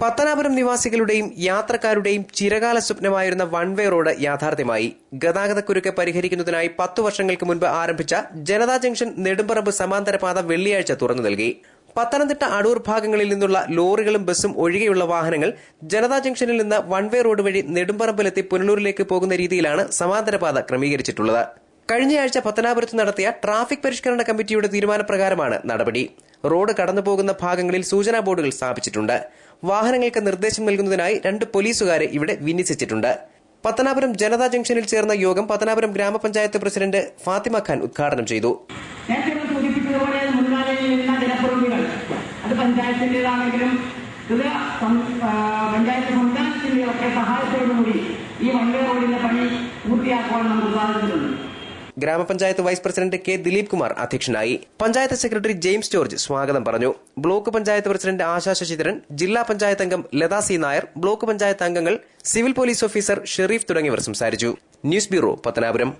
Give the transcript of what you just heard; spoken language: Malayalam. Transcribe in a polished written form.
പത്തനാപുരം നിവാസികളുടെയും യാത്രക്കാരുടെയും ചിരകാല സ്വപ്നമായിരുന്ന വൺ വേ റോഡ് യാഥാർത്ഥ്യമായി. ഗതാഗതക്കുരുക്ക് പരിഹരിക്കുന്നതിനായി 10 വർഷങ്ങൾക്ക് മുൻപ് ആരംഭിച്ച ജനതാ ജംഗ്ഷൻ നെടുമ്പറമ്പ് സമാന്തര പാത വെള്ളിയാഴ്ച തുറന്നു നൽകി. പത്തനംതിട്ട അടൂർ ഭാഗങ്ങളിൽ നിന്നുള്ള ലോറികളും ബസ്സും ഒഴികെയുള്ള വാഹനങ്ങൾ ജനതാ ജംഗ്ഷനിൽ നിന്ന് വൺ വേ റോഡ് വഴി നെടുമ്പറമ്പിലെത്തി പുനലൂരിലേക്ക് പോകുന്ന രീതിയിലാണ് സമാന്തര പാത ക്രമീകരിച്ചിട്ടുള്ളത്. കഴിഞ്ഞയാഴ്ച പത്തനാപുരത്ത് നടത്തിയ ട്രാഫിക് പരിഷ്കരണ കമ്മിറ്റിയുടെ തീരുമാനപ്രകാരമാണ് നടപടി. റോഡ് കടന്നുപോകുന്ന ഭാഗങ്ങളിൽ സൂചനാ ബോർഡുകൾ സ്ഥാപിച്ചിട്ടുണ്ട്. വാഹനങ്ങൾക്ക് നിർദ്ദേശം നൽകുന്നതിനായി 2 പോലീസുകാരെ ഇവിടെ വിന്യസിച്ചിട്ടുണ്ട്. പത്തനാപുരം ജനതാ ജംഗ്ഷനിൽ ചേർന്ന യോഗം പത്തനാപുരം ഗ്രാമപഞ്ചായത്ത് പ്രസിഡന്റ് ഫാത്തിമ ഖാൻ ഉദ്ഘാടനം ചെയ്തു. പഞ്ചായത്തിന്റേതാണെങ്കിലും പഞ്ചായത്ത് സംസ്ഥാനത്തിന്റെ ഒക്കെ സഹായത്തോടുകൂടി ഈ വൺ വേ റോഡിന്റെ പണി പൂർത്തിയാക്കുവാൻ നമുക്ക് സാധിച്ചിട്ടുണ്ട്. Grama panchayat vice president K Dileep Kumar അധ്യക്ഷനായി. പഞ്ചായത്ത് സെക്രട്ടറി ജെയിംസ് ജോർജ് സ്വാഗതം പറഞ്ഞു. ബ്ലോക്ക് പഞ്ചായത്ത് പ്രസിഡന്റ് ആശാ ശശിധരൻ, ജില്ലാ പഞ്ചായത്ത് അംഗം ലതാ സി നായർ, ബ്ലോക്ക് പഞ്ചായത്ത് അംഗങ്ങൾ, സിവിൽ പോലീസ് ഓഫീസർ ഷെരീഫ് തുടങ്ങിയവർ സംസാരിച്ചു. News bureau, Pathanapuram.